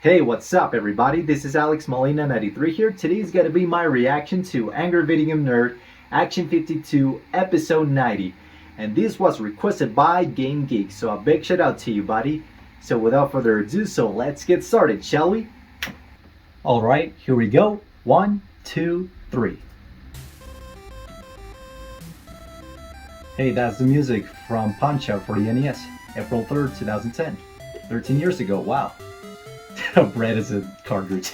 Hey, what's up everybody? This is Alex Molina93 here. Today is going to be my reaction to Angry Video Game Nerd Action 52 Episode 90. And this was requested by Game Geek, so a big shout out to you, buddy. So without further ado, let's get started, shall we? Alright, here we go. 1, 2, 3. Hey, that's the music from Punch-Out for the NES, April 3rd, 2010. 13 years ago, wow. Bread is a cartridge.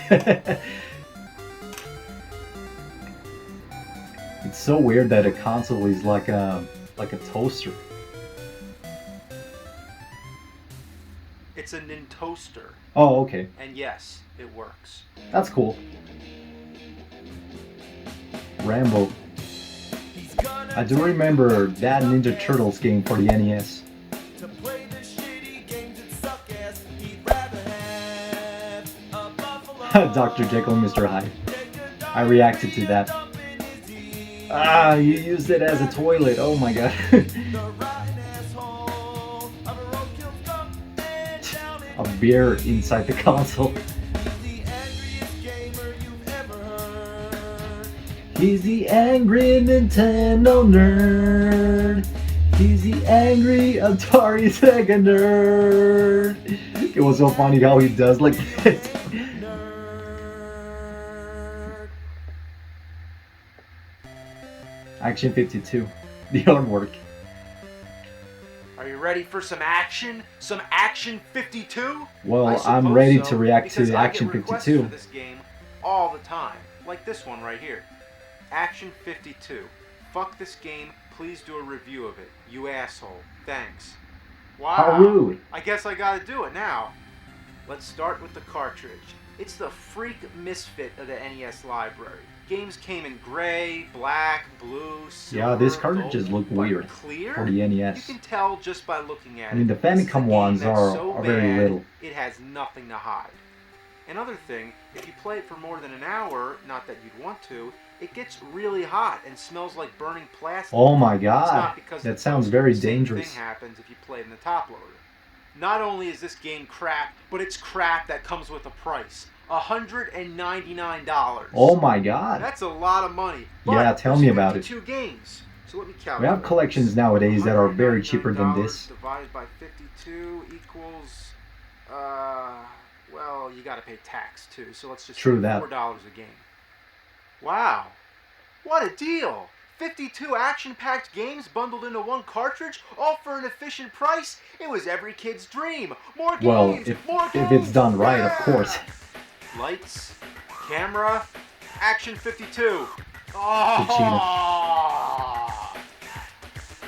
It's so weird that a console is like a toaster. It's a Nintoaster. Oh, okay. And yes, it works. That's cool. Rambo. I do remember that Ninja Turtles game for the NES. Dr. Jekyll and Mr. Hyde. I reacted to that. Ah, you used it as a toilet. Oh my god. A beer inside the console. He's the angry Nintendo nerd. He's the angry Atari Sega nerd. It was so funny how he does like this. Action 52, the artwork. Are you ready for some action? Some Action 52? Well, I'm ready to react to Action 52. For this game all the time, like this one right here. Action 52. Fuck this game. Please do a review of it. You asshole. Thanks. Wow. How rude. I guess I gotta do it now. Let's start with the cartridge. It's the freak misfit of the NES library. Games came in gray, black, blue, silver, yeah, these cartridges look weird clear for the NES. You can tell just by looking at it. I mean, the Famicom ones are very little. It has nothing to hide. Another thing, if you play it for more than an hour, not that you'd want to, it gets really hot and smells like burning plastic. Oh my god, that sounds very dangerous. Same thing happens if you play it in the top loader. Not only is this game crap, but it's crap that comes with a price. $199. Oh my god. That's a lot of money. Yeah, tell me about it. 52 games. So let me calculate. We have collections nowadays that are very cheaper than this. Divided by 52 equals, well, you gotta pay tax too. So let's just say $4 a game. Wow. What a deal. 52 action-packed games bundled into one cartridge, all for an efficient price. It was every kid's dream. More games, more games. If it's done right, of course. Lights, camera, Action 52. Oh!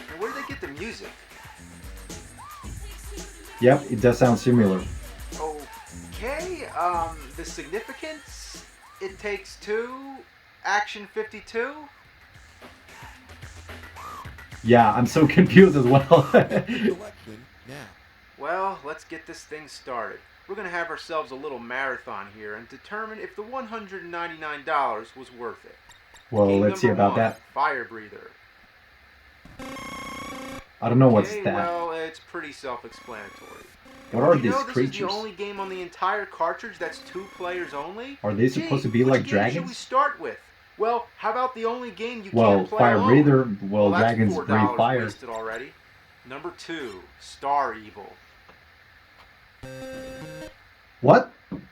And where did they get the music? Yep, it does sound similar. Okay, the significance, it takes two, Action 52. Yeah, I'm so confused as well. Well, let's get this thing started. We're going to have ourselves a little marathon here and determine if the $199 was worth it. Well, Game let's see about that. Fire breather. I don't know what's that. Well, it's pretty self-explanatory. What are these this creatures? Is the only game on the entire cartridge that's 2 players only? Are they supposed to be like dragons? Should we start with? Well, how about the only game you can't play Fire alone? breather. Well, dragons that's breathe fire. Wasted already. Number 2, Star Evil. What? Who's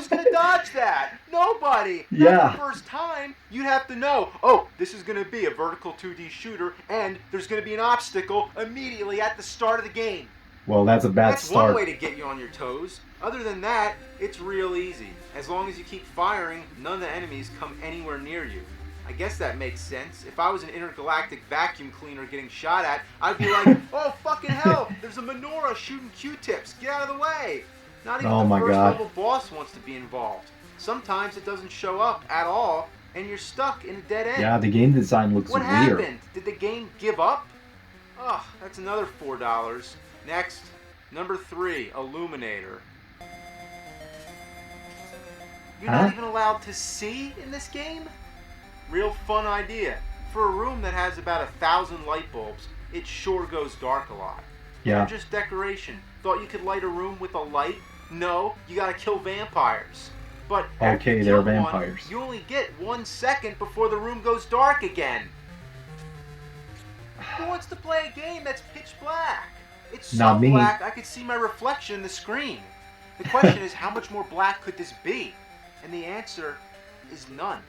gonna dodge that? Nobody. Yeah. Not the first time. You'd have to know. Oh, this is gonna be a vertical 2D shooter, and there's gonna be an obstacle immediately at the start of the game. Well, that's a bad start. That's one way to get you on your toes. Other than that, it's real easy. As long as you keep firing, none of the enemies come anywhere near you. I guess that makes sense. If I was an intergalactic vacuum cleaner getting shot at, I'd be like, oh fucking hell, there's a menorah shooting Q-tips. Get out of the way. Not even the first level boss wants to be involved. Sometimes it doesn't show up at all, and you're stuck in a dead end. Yeah, the game design looks weird. What happened? Did the game give up? Oh, that's another $4. Next, number 3, Illuminator. You're not even allowed to see in this game? Real fun idea. For a room that has about 1,000 light bulbs, it sure goes dark a lot. Yeah. They're just decoration. Thought you could light a room with a light? No, you gotta kill vampires. But after Okay, you they're kill vampires. one, you only get 1 second before the room goes dark again. Who wants to play a game that's pitch black? It's so Not me. black I could see my reflection in the screen. The question is, how much more black could this be? And the answer is none.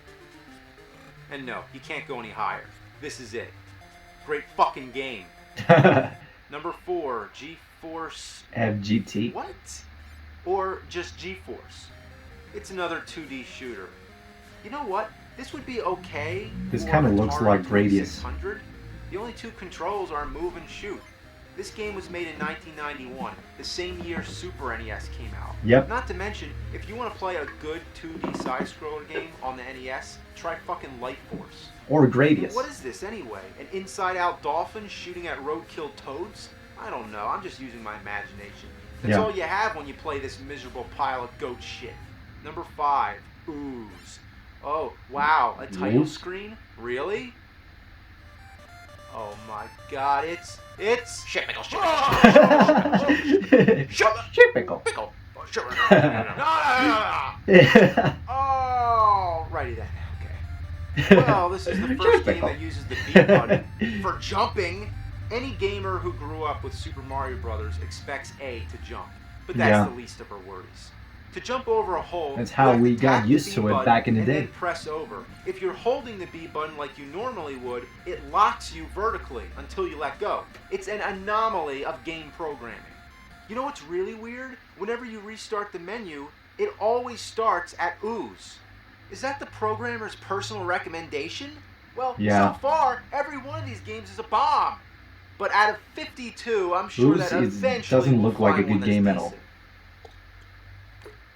And no, you can't go any higher. This is it. Great fucking game. Number 4, GeForce... FGT. What? Or just GeForce. It's another 2D shooter. You know what? This would be okay. This for kind of Atari looks like Gradius. 2600. The only 2 controls are move and shoot. This game was made in 1991, the same year Super NES came out. Yep. Not to mention, if you want to play a good 2D side-scroller game on the NES, try fucking Light Force. Or Gradius. What is this anyway? An inside-out dolphin shooting at roadkill toads? I don't know. I'm just using my imagination. That's all you have when you play this miserable pile of goat shit. Number 5, Ooze. Oh, wow. A title screen? Really? Oh my god, it's shit pickle, shit pickle. Shit pickle. Pickle. Alrighty then. Okay. Well, this is the first game that uses the B button for jumping. Any gamer who grew up with Super Mario Brothers expects A to jump, but that's the least of her worries. To jump over a hole, that's how we got used to it back in the day. And then press over. If you're holding the B button like you normally would, it locks you vertically until you let go. It's an anomaly of game programming. You know what's really weird? Whenever you restart the menu, it always starts at Ooze. Is that the programmer's personal recommendation? Well, so far, every one of these games is a bomb. But out of 52, I'm sure that eventually doesn't look like a good game at all.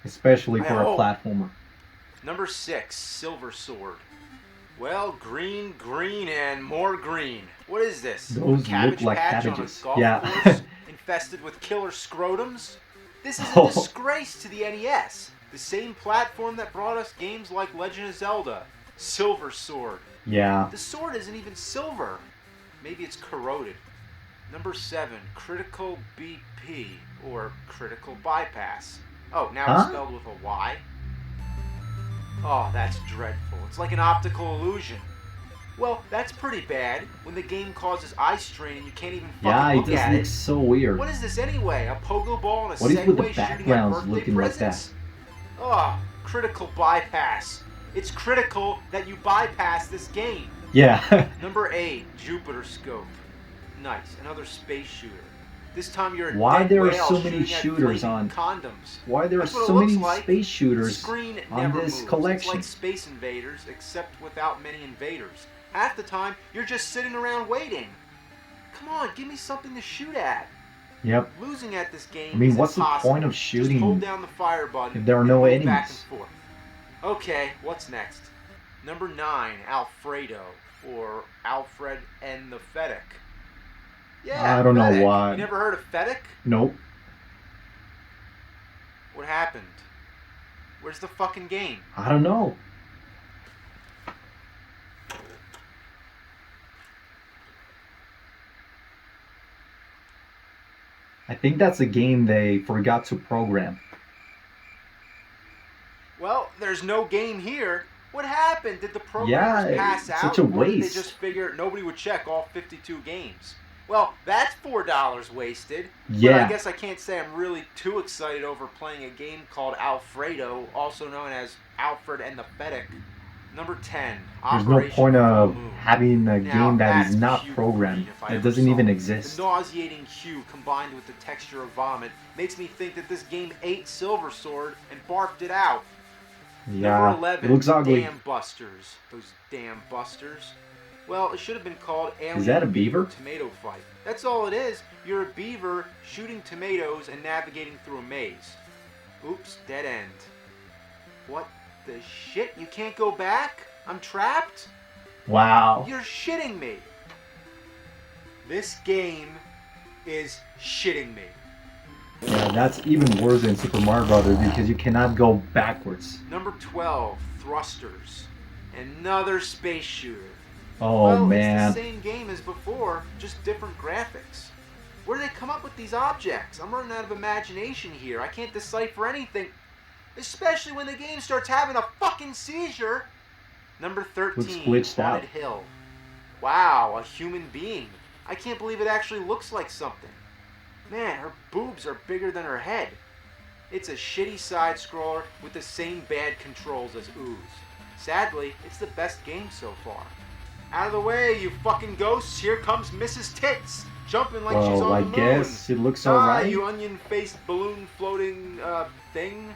Especially for a platformer. Number 6, Silver Sword. Well, green, green, and more green. What is this? Those look like cabbages. Yeah. Course, infested with killer scrotums? This is a disgrace to the NES. The same platform that brought us games like Legend of Zelda. Silver Sword. Yeah. The sword isn't even silver. Maybe it's corroded. Number 7, Critical BP, or Critical Bypass. Oh, now it's spelled with a Y? Oh, that's dreadful. It's like an optical illusion. Well, that's pretty bad when the game causes eye strain and you can't even fucking look at it. Yeah, it looks so weird. What is this anyway? A pogo ball and a Segway shooting at birthday presents? What is with the backgrounds looking like that? Oh, Critical Bypass. It's critical that you bypass this game. Yeah. Number 8, Jupiter Scope. Nice, another space shooter. This time you're a Why dead there are whale so many shooting at shooters on condoms. Why there are That's what so it many looks like. space shooters Screen on never this moves. collection? It's like Space Invaders, except without many invaders. Half the time, you're just sitting around waiting. Come on, give me something to shoot at. Yep. Losing at this game I mean, is what's impossible. the point of shooting Just hold down the fire button if there are no and enemies? move back and forth. Okay, what's next? Number 9, Alfredo, or Alfred and the Fedek. Yeah, I don't Fedek. know why. You never heard of Fedek? Nope. What happened? Where's the fucking game? I don't know. I think that's a game they forgot to program. Well, there's no game here. What happened? Did the programmers pass out? Such a waste. Or did they just figure nobody would check all 52 games? Well, that's $4 wasted. Yeah. But I guess I can't say I'm really too excited over playing a game called Alfredo, also known as Alfred and the Fedek. Number 10, There's no point of having a game that is not programmed. It doesn't even exist. The nauseating hue combined with the texture of vomit makes me think that this game ate Silver Sword and barfed it out. Yeah, Number 11, it looks ugly. Damn Busters. Those damn Busters. Well, it should have been called Alien Is that a beaver? Tomato Fight. That's all it is. You're a beaver shooting tomatoes and navigating through a maze. Oops, dead end. What the shit? You can't go back? I'm trapped? Wow. You're shitting me. This game is shitting me. Yeah, that's even worse than Super Mario Brothers because you cannot go backwards. Number 12, Thrusters. Another space shooter. Oh, well, man. It's the same game as before, just different graphics. Where do they come up with these objects? I'm running out of imagination here. I can't decipher anything. Especially when the game starts having a fucking seizure. Number 13, Looks glitched out. Haunted Hill. Wow, a human being. I can't believe it actually looks like something. Man, her boobs are bigger than her head. It's a shitty side-scroller with the same bad controls as Ooze. Sadly, it's the best game so far. Out of the way, you fucking ghosts. Here comes Mrs. Tits. Jumping like she's on the moon. guess it looks alright. You onion-faced balloon floating thing.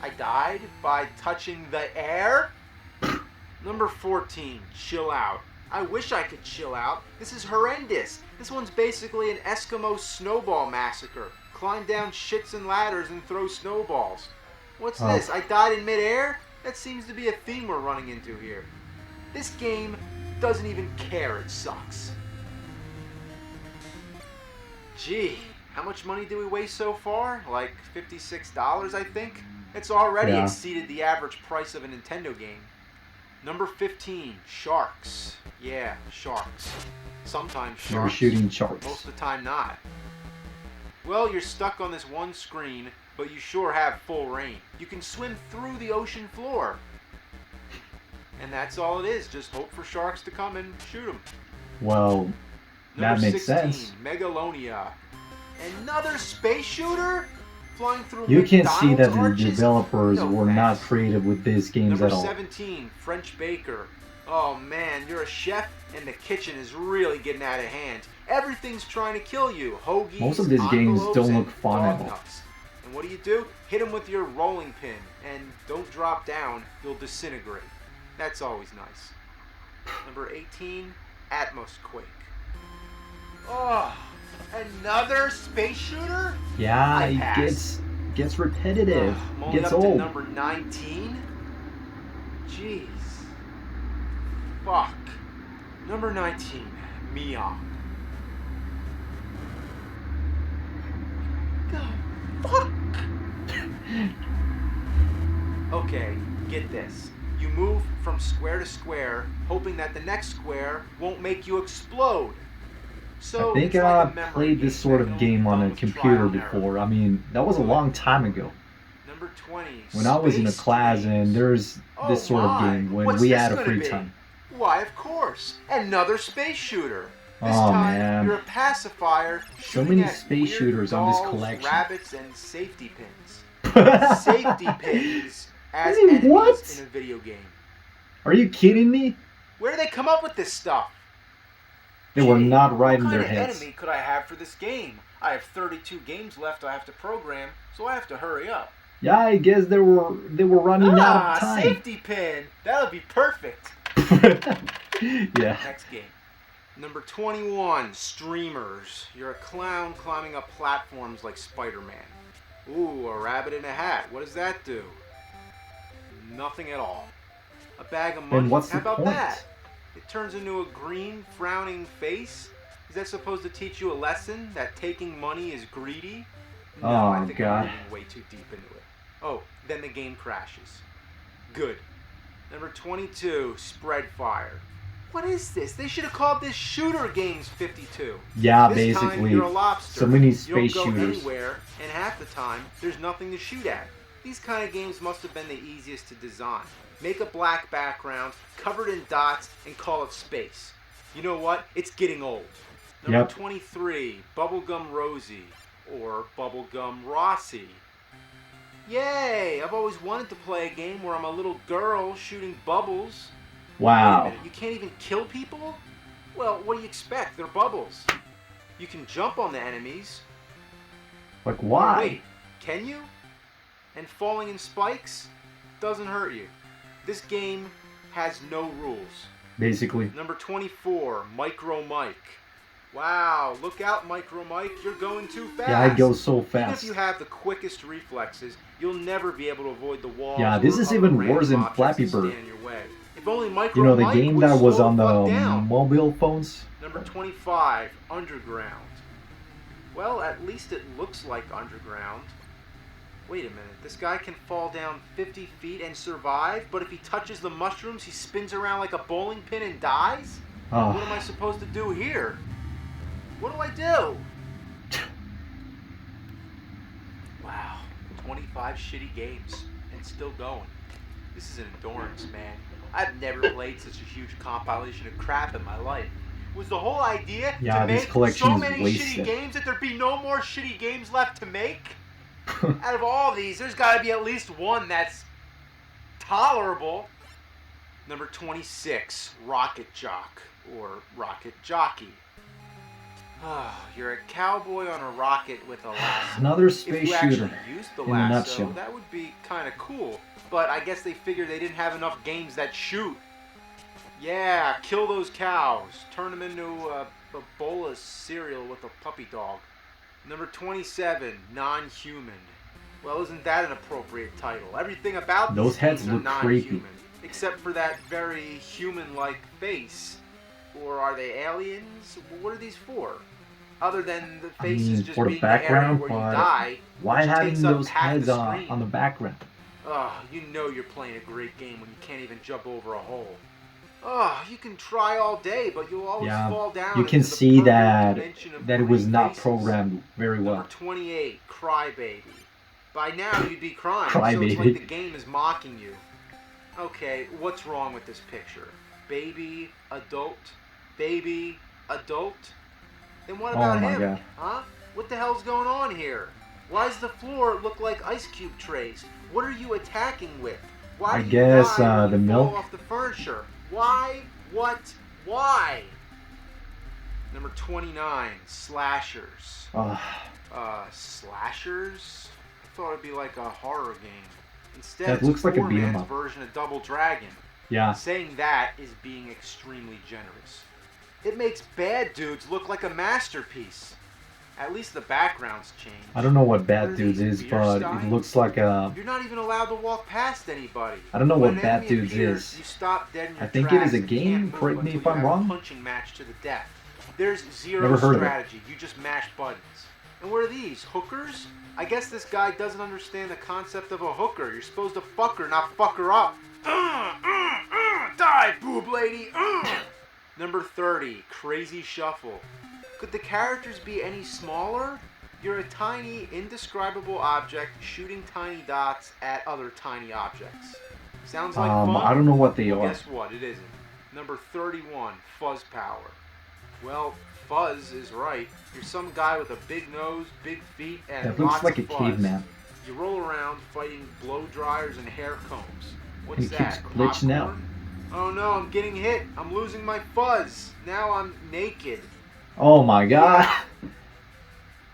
I died by touching the air. Number 14, Chill Out. I wish I could chill out. This is horrendous. This one's basically an Eskimo snowball massacre. Climb down shits and ladders and throw snowballs. What's this? I died in midair? That seems to be a theme we're running into here. This game doesn't even care it sucks. Gee, how much money do we waste so far? Like $56, I think? It's already exceeded the average price of a Nintendo game. Number 15, Sharks. Yeah, sharks. Sometimes sharks. You're shooting sharks. Most of the time not. Well, you're stuck on this one screen, but you sure have full reign. You can swim through the ocean floor. And that's all it is. Just hope for sharks to come and shoot them. Well, that makes 16, sense. Megalonia. Another space shooter? Flying through You can see that the arches? developers No were thanks. not creative with these games Number at all. 17, French Baker. Oh man, you're a chef and the kitchen is really getting out of hand. Everything's trying to kill you. Hoagies, Most of these games envelopes, don't and look fun at dog all. nuts. And what do? Hit them with your rolling pin. And don't drop down, you'll disintegrate. That's always nice. Number 18, Atmosquake. Oh, another space shooter? Yeah, I it pass. gets repetitive. I'm only Gets up to old. number 19? Jeez. Fuck. Number 19, Mia. The fuck? Okay, get this. You move from square to square, hoping that the next square won't make you explode. So I think it's like a I memory played this game sort that of can game only on be a done with computer trial and error. before. I mean, that was a long time ago. Number 20. When I was in a Space class Dreams. and there's this sort of my. game when What's we this had a gonna free be? time. Why, of course. Another space shooter. This Oh, time, man. you're a pacifier So shooting many at space weird shooters on this dolls, collection. rabbits, and safety pins. Safety pins as Wait, enemies what? in a video game. Are you kidding me? Where do they come up with this stuff? They were Gee, not right in what their kind of heads. enemy could I have for this game? I have 32 games left I have to program, so I have to hurry up. Yeah, I guess they were running out of time. Safety pin! That would be perfect. Yeah. Next game. Number 21, Streamers. You're a clown climbing up platforms like Spider-Man. Ooh, a rabbit in a hat. What does that do? Nothing at all. A bag of money? Then what's How the about point? that? It turns into a green, frowning face? Is that supposed to teach you a lesson that taking money is greedy? No, Oh, I think God. I'm reading way too deep into it. Oh, then the game crashes. Good. Number 22, Spreadfire. What is this? They should have called this Shooter Games 52. Yeah, This time, basically. you're a lobster. So many You space don't go shooters. anywhere, and half the time, there's nothing to shoot at. These kind of games must have been the easiest to design. Make a black background, covered in dots, and call it space. You know what? It's getting old. Number Yep. 23, Bubblegum Rosie, or Bubblegum Rossi. Yay! I've always wanted to play a game where I'm a little girl shooting bubbles. Wait a Wow. minute, you can't even kill people? Well, what do you expect? They're bubbles. You can jump on the enemies. Like, why? Wait, can you? And falling in spikes doesn't hurt you. This game has no rules. Basically. Number 24, Micro Mike. Wow, look out, Micro Mike, you're going too fast. Yeah, it goes so Even if fast. you have the quickest reflexes, you'll never be able to avoid the walls. Yeah, this or is other even random worse than objects Flappy that Bird. stand in your way. If only Micro You know, the Mike game would that was slow on the fuck the down. mobile phones. Number 25, Underground. Well, at least it looks like Underground. Wait a minute, this guy can fall down 50 feet and survive, but if he touches the mushrooms, he spins around like a bowling pin and dies? Oh. What am I supposed to do here? What do I do? Wow, 25 shitty games and still going. This is an endurance, man. I've never played such a huge compilation of crap in my life. Was the whole idea Yeah, to this make collection so is many wasted. shitty games that there'd be no more shitty games left to make? Out of all these, there's got to be at least one that's tolerable. Number 26, Rocket Jock, or Rocket Jockey. You're a cowboy on a rocket with a lasso. Another space if you shooter. actually used the In a lasso, nutshell. that would be kind of cool. But I guess they figured they didn't have enough games that shoot. Yeah, kill those cows. Turn them into a bowl of cereal with a puppy dog. Number 27, Non-Human. Well, isn't that an appropriate title? Everything about Those these heads games are look non-human, creepy. except for that very human-like face. Or are they aliens? What are these for? Other than the faces just for the being the area background, where you but die, why which having takes up those half heads the screen. on the background? You know you're playing a great game when you can't even jump over a hole. You can try all day, but you'll always fall down. You can into the see permanent that dimension of it was green not faces. programmed very well. Number 28, Crybaby. By now you'd be crying, so Crybaby. it's like the game is mocking you. Okay, what's wrong with this picture? Baby, adult, baby, adult? Then what about my him? God. Huh? What the hell's going on here? Why does the floor look like ice cube trays? What are you attacking with? Why I do you guess, die when the you milk. fall off the furniture? Why? What? Why? Number 29, Slashers. Slashers? I thought it'd be like a horror game. Instead, That it's looks like a beat 'em poor man's up. version of Double Dragon. Yeah. Saying that is being extremely generous. It makes Bad Dudes look like a masterpiece. At least the background's changed. I don't know what What Bad are Dudes these, is, but beer it steins? looks like a... You're not even allowed to walk past anybody. I don't know When what an Bad enemy Dudes appears, is. You stop dead in your I think it is tracks a and game. can't move Correct me until if you I'm have a wrong. punching match to the death. There's zero Never heard of it. strategy. You just mash buttons. And what are these? Hookers? I guess this guy doesn't understand the concept of a hooker. You're supposed to fuck her, not fuck her up. Die, boob lady. Number 30, Crazy Shuffle. Could the characters be any smaller? You're a tiny, indescribable object shooting tiny dots at other tiny objects. Sounds like fun? I don't know what they Well, are. guess what? It isn't. Number 31, Fuzz Power. Well, fuzz is right. You're some guy with a big nose, big feet, and That looks lots like a of fuzz. caveman. You roll around fighting blow dryers and hair combs. What's He keeps that? glitching out. Popcorn? Oh no, I'm getting hit. I'm losing my fuzz. Now I'm naked. Oh my god.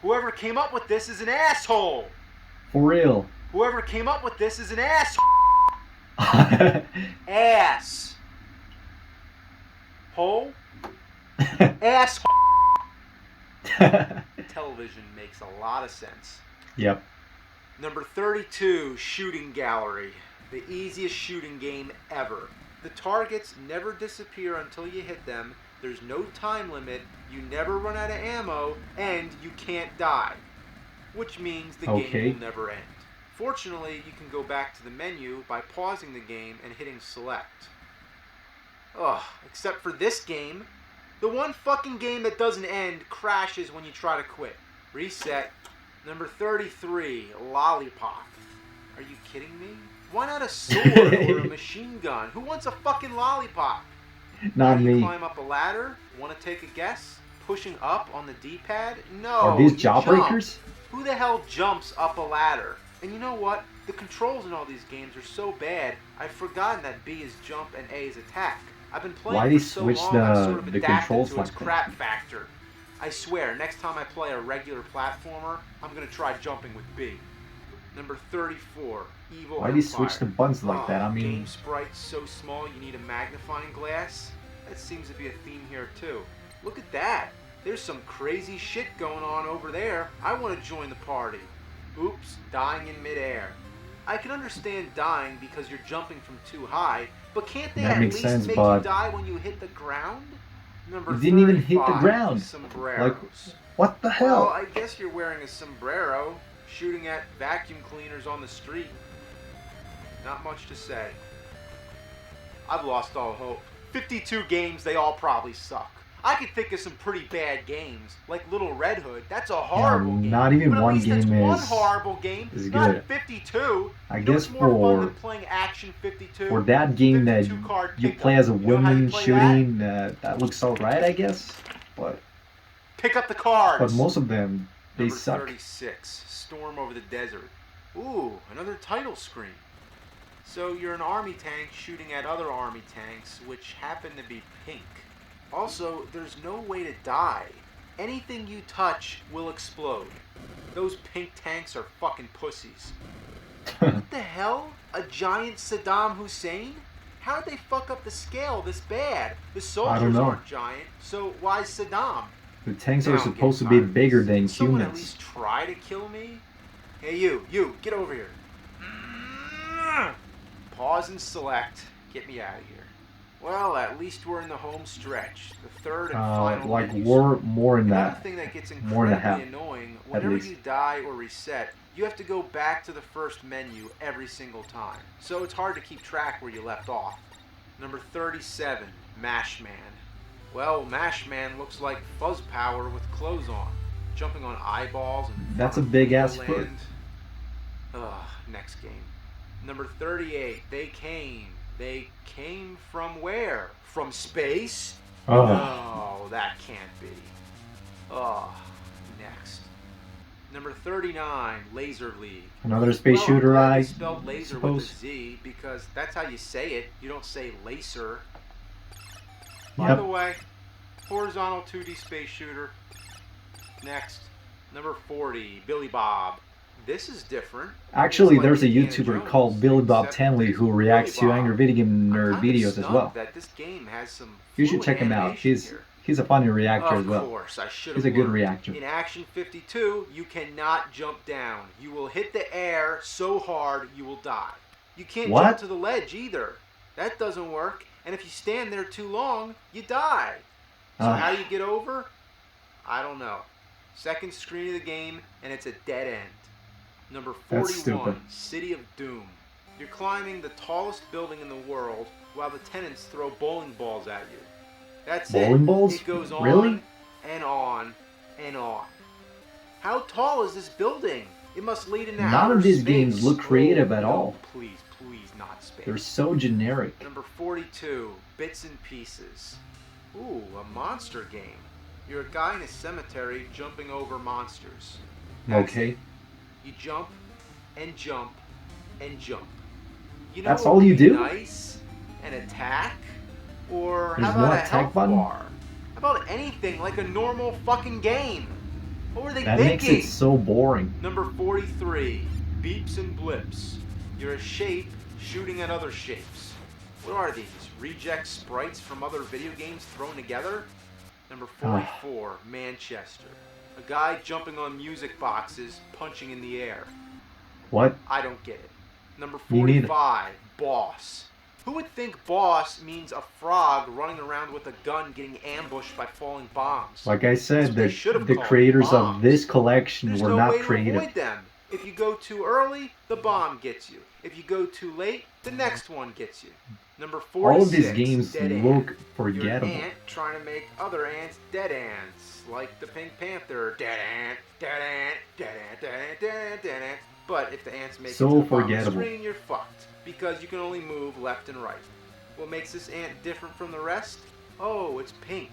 Whoever came up with this is an asshole. For real. Whoever came up with this is an asshole. Ass. Hole? Asshole. Television makes a lot of sense. Yep. Number 32, Shooting Gallery. The easiest shooting game ever. The targets never disappear until you hit them. There's no time limit. You never run out of ammo. And you can't die. Which means the game will never end. Fortunately, you can go back to the menu by pausing the game and hitting select. Except for this game. The one fucking game that doesn't end crashes when you try to quit. Reset. Number 33, Lollipop. Are you kidding me? Why not a sword or a machine gun? Who wants a fucking lollipop? Not How do you me. climb up a ladder? Want to take a guess? Pushing up on the D-pad? No. Are these you jump. jawbreakers? Who the hell jumps up a ladder? And you know what? The controls in all these games are so bad, I've forgotten that B is jump and A is attack. I've been playing Why for they so switch long, I've sort of the adapted controls to its like that? crap factor. I swear, next time I play a regular platformer, I'm going to try jumping with B. Number 34, Evil Why Empire. they switch the buttons like that? I mean, Game sprites so small you need a magnifying glass? That seems to be a theme here too. Look at that. There's some crazy shit going on over there. I want to join the party. Oops, dying in midair. I can understand dying because you're jumping from too high, but can't they That at makes least sense, make but you die when you hit the ground? Number you didn't even hit the 35, ground. Sombreros. Like, what the hell? Well, I guess you're wearing a sombrero, shooting at vacuum cleaners on the street. Not much to say. I've lost all hope. 52 games, they all probably suck. I could think of some pretty bad games, like Little Red Hood. That's a horrible game. Not even but at one least it's game one is horrible game, is not good. 52. I You know guess what's more fun than for playing Action 52? that game that 52 card you pickup. play as a You know how you woman play shooting, that looks alright, I guess. But Pick up the cards. most of them, they Number suck. 36, Storm Over the Desert. Ooh, another title screen. So you're an army tank shooting at other army tanks, which happen to be pink. Also, there's no way to die. Anything you touch will explode. Those pink tanks are fucking pussies. What the hell? A giant Saddam Hussein? How'd they fuck up the scale this bad? The soldiers aren't giant, so why Saddam? The tanks are supposed to be bigger than humans. Someone at least try to kill me? Hey you, get over here. Pause and select. Get me out of here. Well, at least we're in the home stretch. The third and final like menu. we're more in Another that. thing that gets More than incredibly half, annoying, whenever least. you die or reset, you have to go back to the first menu every single time. So it's hard to keep track where you left off. Number 37, Mash Man. Well, Mash Man looks like Fuzz Power with clothes on, jumping on eyeballs and That's a big ass foot. Ugh, next game. Number 38, They Came. They came from where? From space? Oh. No, that can't be. Oh, next. Number 39, Laser League. Another space shooter, I'm glad I they spelled laser suppose. with a Z because that's how you say it. You don't say laser. Yep. By the way, horizontal 2D space shooter. Next, number 40, Billy Bob. This is different. Actually, It's like there's a Indiana YouTuber Jones, called Billy Bob except Tanley who it's reacts to Billy Bob. Angry Video Game I'm Nerd kinda videos as stunned well. that this game has some You should fluent check him out. animation He's here. a funny reactor as well. Of course, I should have He's a good learned. reactor. In Action 52, you cannot jump down. You will hit the air so hard you will die. You can't What? jump to the ledge either. That doesn't work. And if you stand there too long, you die. So how you get over? I don't know. Second screen of the game, and it's a dead end. Number 41, City of Doom. You're climbing the tallest building in the world while the tenants throw bowling balls at you. That's Bowling balls? It goes on Really? and on and on. How tall is this building? It must lead into None outer of these space. games look creative at no, all. Please, not space. They're so generic. Number 42, Bits and Pieces. Ooh, a monster game. You're a guy in a cemetery jumping over monsters. That's Okay. it. You jump and jump and jump. You know That's what all would you be do? Nice? An attack? Or There's how no about a attack health button? bar? How about anything like a normal fucking game? What were they That thinking? makes it so boring. Number 43, Beeps and Blips. You're a shape shooting at other shapes. What are these? Reject sprites from other video games thrown together? Number 44, Manchester. A guy jumping on music boxes, punching in the air. What? I don't get it. Number Me neither. 45, Boss. Who would think boss means a frog running around with a gun getting ambushed by falling bombs? Like I That's said, what they should have the called creators bombs. of this collection There's were no not way to creative. avoid them. If you go too early, the bomb gets you. If you go too late, the next one gets you. Number 46, All of these games Dead look Ant. forgettable. You're an ant trying to make other ants dead ants, like the Pink Panther. Dead ant, dead ant, dead ant, dead ant, dead ant, dead ant. But if the ants make So it to the bottom of the forgettable. screen, you're fucked, because you can only move left and right. What makes this ant different from the rest? Oh, it's pink.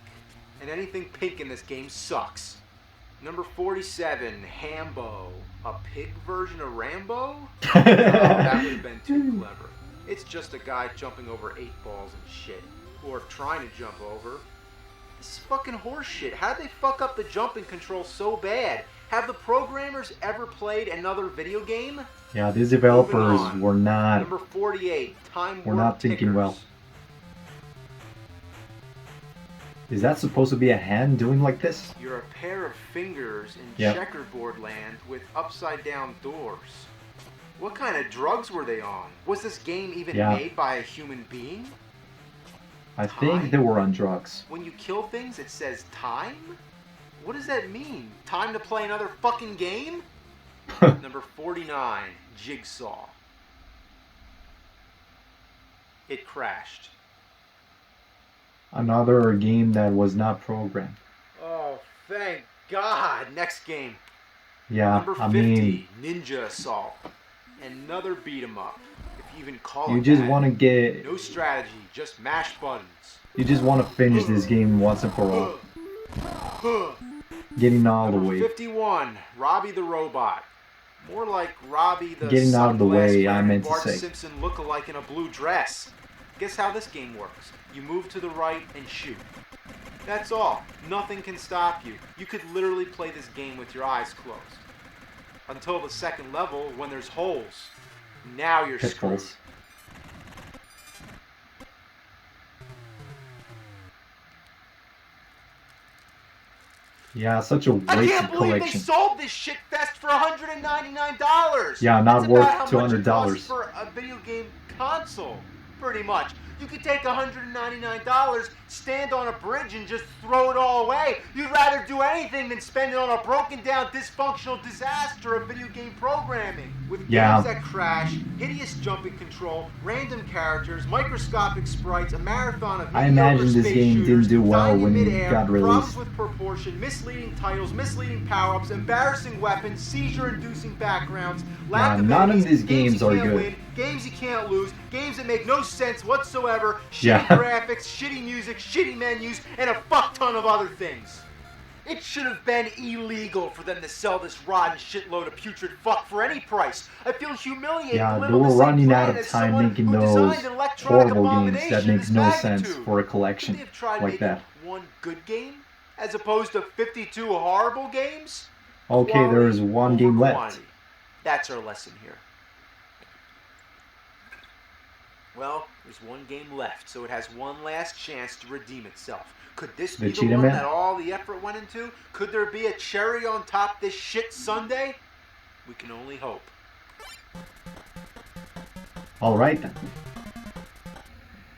And anything pink in this game sucks. Number 47, Hambo. A pig version of Rambo? No, that would have been too clever. It's just a guy jumping over 8 balls and shit. Or trying to jump over. This is fucking horse shit. How'd they fuck up the jumping control so bad? Have the programmers ever played another video game? Yeah, these developers Moving on. were not. Number 48, Time We're Warp not thinking Tickers. well. Is that supposed to be a hand doing like this? You're a pair of fingers in Yep. checkerboard land with upside down doors. What kind of drugs were they on? Was this game even Yeah. made by a human being? I think they were on drugs. When you kill things, it says time? What does that mean? Time to play another fucking game? Number 49, Jigsaw. It crashed. Another game that was not programmed. Oh, thank God. Next game. Yeah, Number 50, I mean, Ninja Assault. Another beat 'em up, if you even call you it just that. want to get, No strategy, just mash buttons. you just want to finish this game once and for all. Getting all the Number way. 51, Robbie the Robot. More like Robbie the Getting out of the way, I sunglass-wearing meant to Bart say. Simpson look-alike in a blue dress. Guess how this game works. You move to the right and shoot. That's all. Nothing can stop you. You could literally play this game with your eyes closed. Until the second level, when there's holes. Now you're screwed. Pitfalls. Yeah, such a I wasted can't believe collection. they sold this shit fest for $199. Yeah, not That's worth about how much it $200. costs for a video game console, pretty much. You could take $199, stand on a bridge, and just throw it all away. You'd rather do anything than spend it on a broken down, dysfunctional disaster of video game programming. With games that crash, hideous jumping control, random characters, microscopic sprites, a marathon of I imagine this game didn't do well when it got released. Problems with proportion, misleading titles, misleading power-ups, embarrassing weapons, seizure-inducing backgrounds, lack of none of enemies, these games you are can't good. win, games you can't lose, games that make no sense whatsoever, shitty graphics, shitty music, shitty menus, and a fuck ton of other things. It should have been illegal for them to sell this rotten shitload of putrid fuck for any price. I feel humiliated. Yeah, they were running out of time making those horrible games that make no sense for a collection like that. One good game as opposed to 52 horrible games? Okay, there is one game left. That's our lesson here. Well, there's one game left, so it has one last chance to redeem itself. Could this be the one that all the effort went into? Could there be a cherry on top this shit sundae? We can only hope. Alright then.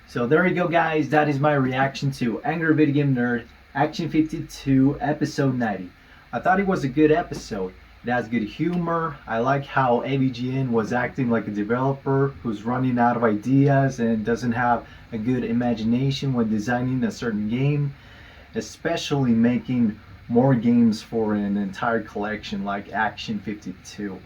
So there you go, guys. That is my reaction to Angry Video Game Nerd Action 52 episode 90. I thought it was a good episode. It has good humor. I like how AVGN was acting like a developer who's running out of ideas and doesn't have a good imagination when designing a certain game, especially making more games for an entire collection like Action 52.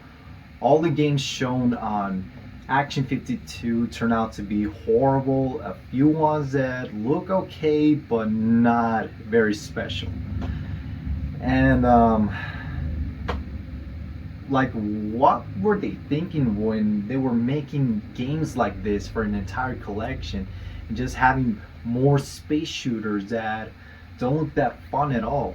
All the games shown on Action 52 turn out to be horrible. A few ones that look okay but not very special. And like, what were they thinking when they were making games like this for an entire collection and just having more space shooters that don't look that fun at all?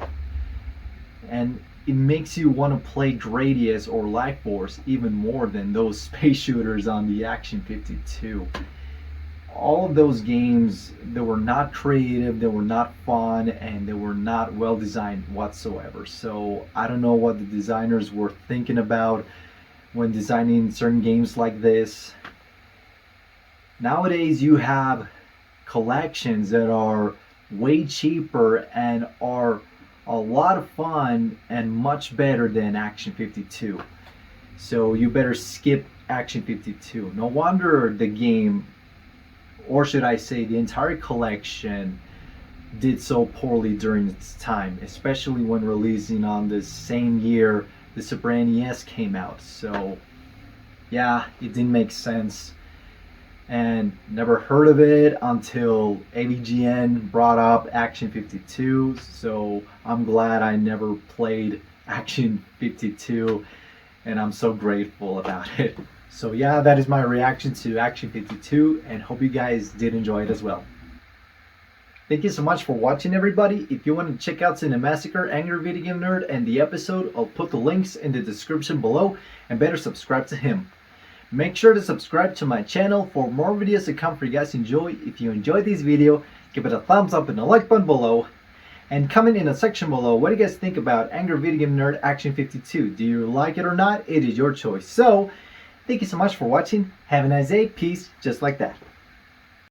And it makes you want to play Gradius or Life Force even more than those space shooters on the Action 52. All of those games, they were not creative, they were not fun, and they were not well designed whatsoever. So I don't know what the designers were thinking about when designing certain games like this. Nowadays you have collections that are way cheaper and are a lot of fun and much better than Action 52. So you better skip Action 52. No wonder the game, or should I say the entire collection, did so poorly during its time, especially when releasing on the same year the Super NES came out. So yeah, it didn't make sense, and never heard of it until AVGN brought up Action 52. So I'm glad I never played Action 52, and I'm so grateful about it. So yeah, that is my reaction to Action 52, and hope you guys did enjoy it as well. Thank you so much for watching, everybody. If you want to check out Cinemassacre, Angry Video Game Nerd, and the episode, I'll put the links in the description below, and better subscribe to him. Make sure to subscribe to my channel for more videos to come for you guys to enjoy. If you enjoyed this video, give it a thumbs up and a like button below. And comment in the section below, what do you guys think about Angry Video Game Nerd Action 52? Do you like it or not? It is your choice. So, thank you so much for watching. Have a nice day. Peace. Just like that.